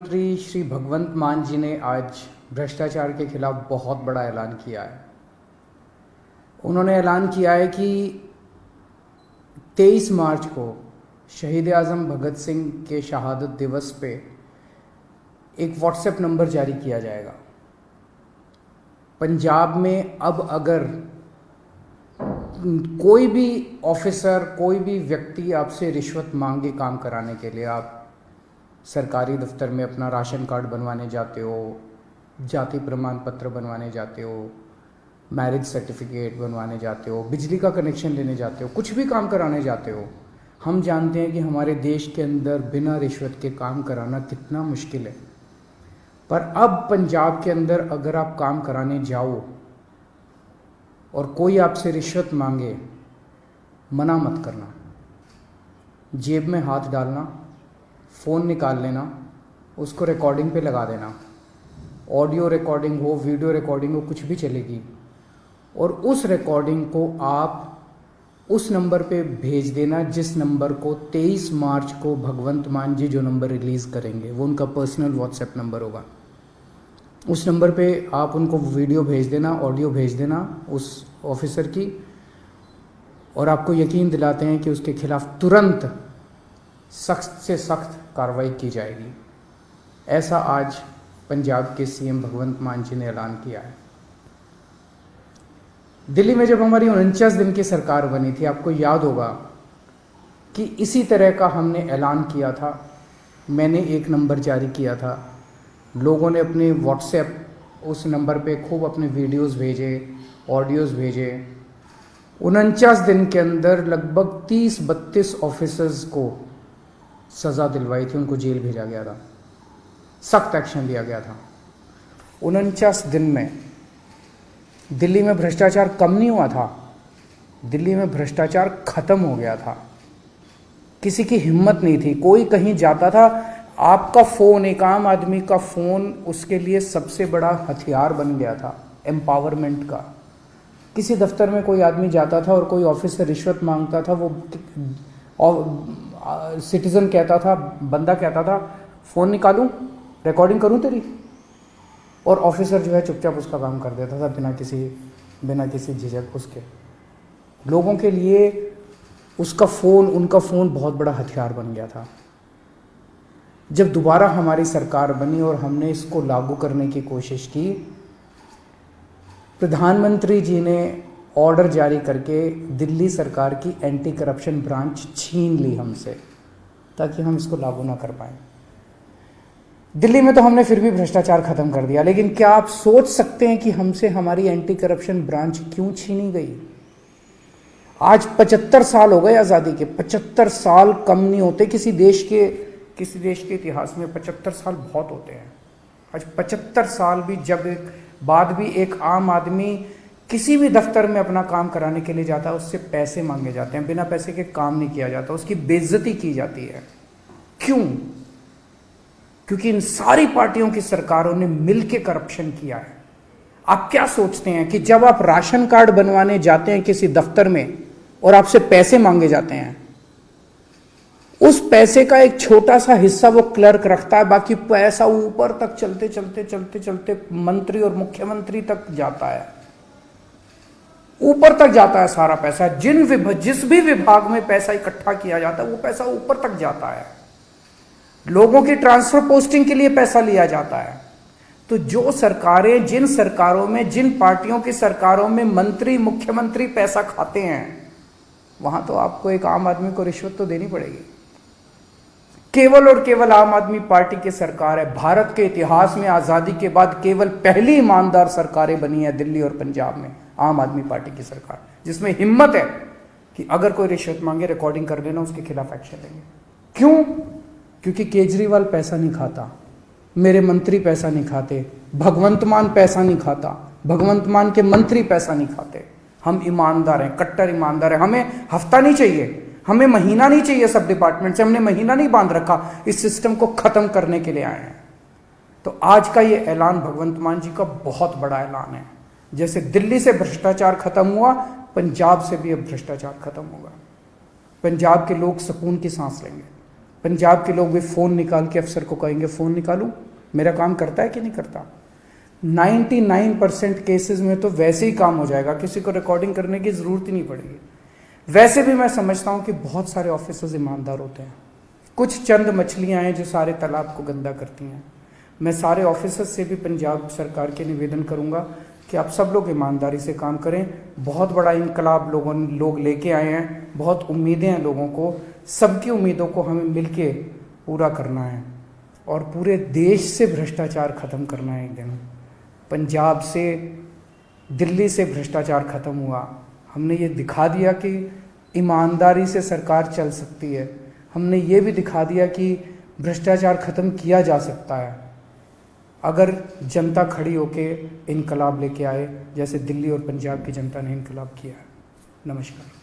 मुख्यमंत्री श्री भगवंत मान जी ने आज भ्रष्टाचार के खिलाफ बहुत बड़ा ऐलान किया है। उन्होंने ऐलान किया है कि 23 मार्च को शहीद आज़म भगत सिंह के शहादत दिवस पे एक व्हाट्सएप नंबर जारी किया जाएगा। पंजाब में अब अगर कोई भी ऑफिसर, कोई भी व्यक्ति आपसे रिश्वत मांगे काम कराने के लिए, आप सरकारी दफ्तर में अपना राशन कार्ड बनवाने जाते हो, जाति प्रमाण पत्र बनवाने जाते हो, मैरिज सर्टिफिकेट बनवाने जाते हो, बिजली का कनेक्शन लेने जाते हो, कुछ भी काम कराने जाते हो, हम जानते हैं कि हमारे देश के अंदर बिना रिश्वत के काम कराना कितना मुश्किल है। पर अब पंजाब के अंदर अगर आप काम कराने जाओ और कोई आपसे रिश्वत मांगे, मना मत करना, जेब में हाथ डालना, फ़ोन निकाल लेना, उसको रिकॉर्डिंग पे लगा देना। ऑडियो रिकॉर्डिंग हो, वीडियो रिकॉर्डिंग हो, कुछ भी चलेगी, और उस रिकॉर्डिंग को आप उस नंबर पे भेज देना जिस नंबर को 23 मार्च को भगवंत मान जी जो नंबर रिलीज़ करेंगे, वो उनका पर्सनल व्हाट्सएप नंबर होगा। उस नंबर पे आप उनको वीडियो भेज देना, ऑडियो भेज देना उस ऑफिसर की, और आपको यकीन दिलाते हैं कि उसके खिलाफ तुरंत सख्त से सख्त कार्रवाई की जाएगी। ऐसा आज पंजाब के सीएम भगवंत मान जी ने ऐलान किया है। दिल्ली में जब हमारी 49 दिन की सरकार बनी थी, आपको याद होगा कि इसी तरह का हमने ऐलान किया था। मैंने एक नंबर जारी किया था, लोगों ने अपने व्हाट्सएप उस नंबर पे खूब अपने वीडियोस भेजे, ऑडियोज़ भेजे। 49 दिन के अंदर लगभग 30-32 ऑफिसर्स को सज़ा दिलवाई थी, उनको जेल भेजा गया था, सख्त एक्शन लिया गया था। 49 दिन में दिल्ली में भ्रष्टाचार कम नहीं हुआ था, दिल्ली में भ्रष्टाचार खत्म हो गया था। किसी की हिम्मत नहीं थी, कोई कहीं जाता था, आपका फ़ोन, एक आम आदमी का फ़ोन उसके लिए सबसे बड़ा हथियार बन गया था एम्पावरमेंट का। किसी दफ्तर में कोई आदमी जाता था और कोई ऑफिसर रिश्वत मांगता था, वो सिटीज़न कहता था, बंदा कहता था, फ़ोन निकालूं, रिकॉर्डिंग करूं तेरी, और ऑफिसर जो है चुपचाप उसका काम कर देता था बिना किसी झिझक उसके। लोगों के लिए उसका फ़ोन, उनका फ़ोन बहुत बड़ा हथियार बन गया था। जब दोबारा हमारी सरकार बनी और हमने इसको लागू करने की कोशिश की, प्रधानमंत्री जी ने ऑर्डर जारी करके दिल्ली सरकार की एंटी करप्शन ब्रांच छीन ली हमसे, ताकि हम इसको लागू ना कर पाए। दिल्ली में तो हमने फिर भी भ्रष्टाचार खत्म कर दिया, लेकिन क्या आप सोच सकते हैं कि हमसे हमारी एंटी करप्शन ब्रांच क्यों छीनी गई? आज 75 साल हो गए आज़ादी के। 75 साल कम नहीं होते किसी देश के इतिहास में। 75 साल बहुत होते हैं। आज 75 साल भी बाद भी एक आम आदमी किसी भी दफ्तर में अपना काम कराने के लिए जाता है, उससे पैसे मांगे जाते हैं, बिना पैसे के काम नहीं किया जाता, उसकी बेइज्जती की जाती है। क्यों? क्योंकि इन सारी पार्टियों की सरकारों ने मिलकर करप्शन किया है। आप क्या सोचते हैं कि जब आप राशन कार्ड बनवाने जाते हैं किसी दफ्तर में और आपसे पैसे मांगे जाते हैं, उस पैसे का एक छोटा सा हिस्सा वो क्लर्क रखता है, बाकी पैसा ऊपर तक चलते मंत्री और मुख्यमंत्री तक जाता है, ऊपर तक जाता है सारा पैसा। जिस भी विभाग में पैसा इकट्ठा किया जाता है वो पैसा ऊपर तक जाता है। लोगों की ट्रांसफर पोस्टिंग के लिए पैसा लिया जाता है। तो जो सरकारें, जिन सरकारों में, जिन पार्टियों की सरकारों में मंत्री, मुख्यमंत्री पैसा खाते हैं, वहां तो आपको एक आम आदमी को रिश्वत तो देनी पड़ेगी। केवल और केवल आम आदमी पार्टी की सरकार है। भारत के इतिहास में आजादी के बाद केवल पहली ईमानदार सरकारें बनी है दिल्ली और पंजाब में, आम आदमी पार्टी की सरकार, जिसमें हिम्मत है कि अगर कोई रिश्वत मांगे, रिकॉर्डिंग कर लेना, उसके खिलाफ एक्शन लेंगे। क्यों? क्योंकि केजरीवाल पैसा नहीं खाता, मेरे मंत्री पैसा नहीं खाते, भगवंत मान पैसा नहीं खाता, भगवंत मान के मंत्री पैसा नहीं खाते। हम ईमानदार हैं, कट्टर ईमानदार हैं। हमें हफ्ता नहीं चाहिए, हमें महीना नहीं चाहिए। सब डिपार्टमेंट से हमने महीना नहीं बांध रखा, इस सिस्टम को खत्म करने के लिए आए हैं। तो आज का ये ऐलान भगवंत मान जी का बहुत बड़ा ऐलान है। जैसे दिल्ली से भ्रष्टाचार खत्म हुआ, पंजाब से भी अब भ्रष्टाचार खत्म होगा। पंजाब के लोग सुकून की सांस लेंगे। पंजाब के लोग भी फ़ोन निकाल के अफसर को कहेंगे फ़ोन निकालूं, मेरा काम करता है कि नहीं करता। 99% केसेस में तो वैसे ही काम हो जाएगा, किसी को रिकॉर्डिंग करने की ज़रूरत ही नहीं पड़ेगी। वैसे भी मैं समझता हूं कि बहुत सारे ऑफिसर्स ईमानदार होते हैं, कुछ चंद मछलियां हैं जो सारे तालाब को गंदा करती हैं। मैं सारे ऑफिसर्स से भी पंजाब सरकार के निवेदन करूंगा कि आप सब लोग ईमानदारी से काम करें। बहुत बड़ा इनकलाब लोग लेके आए हैं, बहुत उम्मीदें हैं लोगों को, सबकी उम्मीदों को हमें मिलके पूरा करना है और पूरे देश से भ्रष्टाचार खत्म करना है। एक दिन पंजाब से, दिल्ली से भ्रष्टाचार खत्म हुआ, हमने ये दिखा दिया कि ईमानदारी से सरकार चल सकती है, हमने ये भी दिखा दिया कि भ्रष्टाचार खत्म किया जा सकता है अगर जनता खड़ी होके इनकलाब लेके आए, जैसे दिल्ली और पंजाब की जनता ने इनकलाब किया है। नमस्कार।